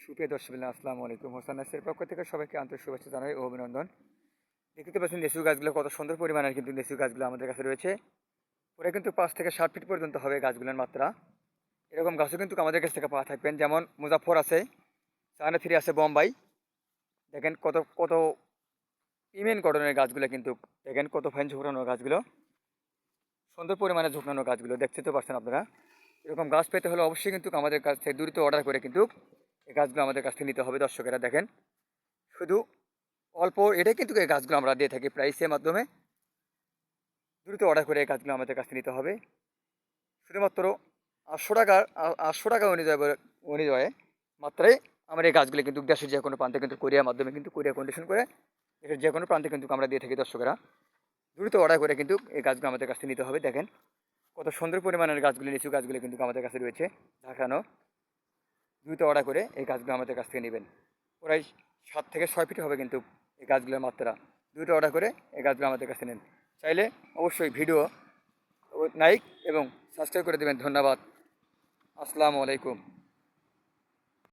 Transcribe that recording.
সুপ্রিয় দর্শক আসসালামু আলাইকুম। হোসেন নাসের পক্ষ থেকে সবাইকে আন্তরিক শুভেচ্ছা জানাই ও অভিনন্দন। দেখতে পাচ্ছেন লেচু গাছগুলো কত সুন্দর পরিমাণের কিন্তু লেচু গাছগুলো আমাদের কাছে রয়েছে। ওরা কিন্তু 5 থেকে 7 ফিট পর্যন্ত হবে গাছগুলোর মাত্রা। এরকম গাছও কিন্তু আমাদের কাছ থেকে পাওয়া থাকবেন, যেমন মুজাফর আছে, চায়না থ্রি আছে, বোম্বাই। দেখেন কত কত ইমেন গঠনের গাছগুলো, কিন্তু দেখেন কত ফাইন ঝোঁকানো গাছগুলো, সুন্দর পরিমাণে ঝোঁকানো গাছগুলো দেখতে তো পারছেন আপনারা। এরকম গাছ পেতে হলে অবশ্যই কিন্তু আমাদের কাছ থেকে দ্রুত অর্ডার করে কিন্তু এই গাছগুলো আমাদের কাছ থেকে নিতে হবে। দর্শকেরা দেখেন, শুধু অল্প এটাই কিন্তু এই গাছগুলো আমরা দিয়ে থাকি প্রাইসের মাধ্যমে। দ্রুত অর্ডার করে এই গাছগুলো আমাদের কাছে নিতে হবে। শুধুমাত্র 800 টাকা, 800 টাকা অনুযায়ী মাত্রায় আমরা এই গাছগুলো কিন্তু দেশের যে কোনো প্রান্তে কিন্তু কোরিয়ার মাধ্যমে কিন্তু কোরিয়া কন্ডিশন করে দেশের যে কোনো প্রান্তে কিন্তু আমরা দিয়ে থাকি। দর্শকেরা দ্রুত অর্ডার করে কিন্তু এই গাছগুলো আমাদের কাছে নিতে হবে। দেখেন কত সুন্দর পরিমাণের গাছগুলি, লিচু গাছগুলি কিন্তু আমাদের কাছে রয়েছে ঝাঁকানো। দ্রুত অর্ডার করে এই গাছগুলো আমাদের কাছ থেকে নেবেন। প্রায় 7 থেকে 6 ফিট হবে কিন্তু এই গাছগুলোর মাত্রা। দ্রুত অর্ডার করে এই গাছগুলো আমাদের কাছে নেন। চাইলে অবশ্যই ভিডিও লাইক এবং সাবস্ক্রাইব করে দেবেন। ধন্যবাদ। আসসালামু আলাইকুম।